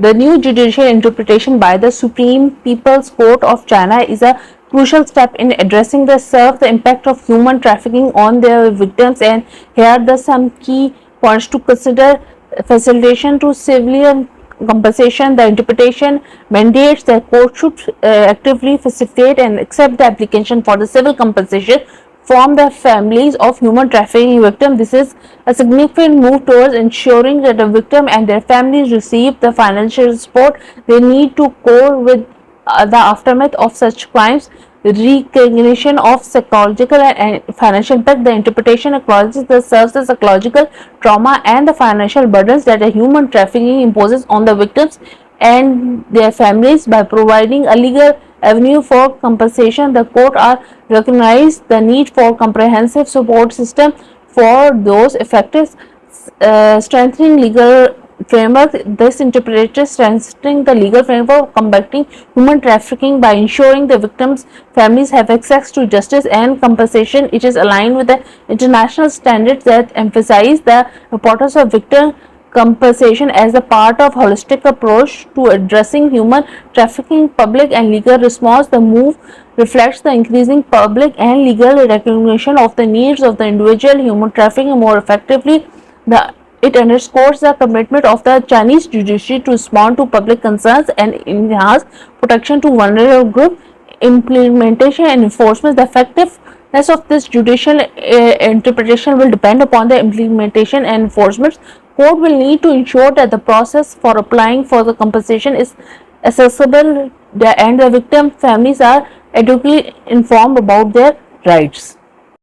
The new judicial interpretation by the Supreme People's Court of China is a crucial step in addressing the impact of human trafficking on their victims, and here are some key points to consider. Facilitation to civilian compensation. The interpretation mandates that court should actively facilitate and accept the application for the civil compensation from the families of human trafficking victims. This is a significant move towards ensuring that the victim and their families receive the financial support they need to cope with the aftermath of such crimes. Recognition of psychological and financial impact. The interpretation acknowledges the serves the psychological trauma and the financial burdens that a human trafficking imposes on the victims and their families. By providing a legal avenue for compensation, the court are recognized the need for comprehensive support system for those affected, strengthening legal framework. This interpretation strengthening the legal framework of combating human trafficking by ensuring the victims' families have access to justice and compensation. It is aligned with the international standards that emphasize the importance of victim compensation as a part of holistic approach to addressing human trafficking. Public and legal response. The move reflects the increasing public and legal recognition of the needs of the individual human trafficking more effectively. It underscores the commitment of the Chinese judiciary to respond to public concerns and enhance protection to vulnerable groups. Implementation and enforcement. The effectiveness of this judicial interpretation will depend upon the implementation and enforcement. Court will need to ensure that the process for applying for the compensation is accessible and the victim families are adequately informed about their rights.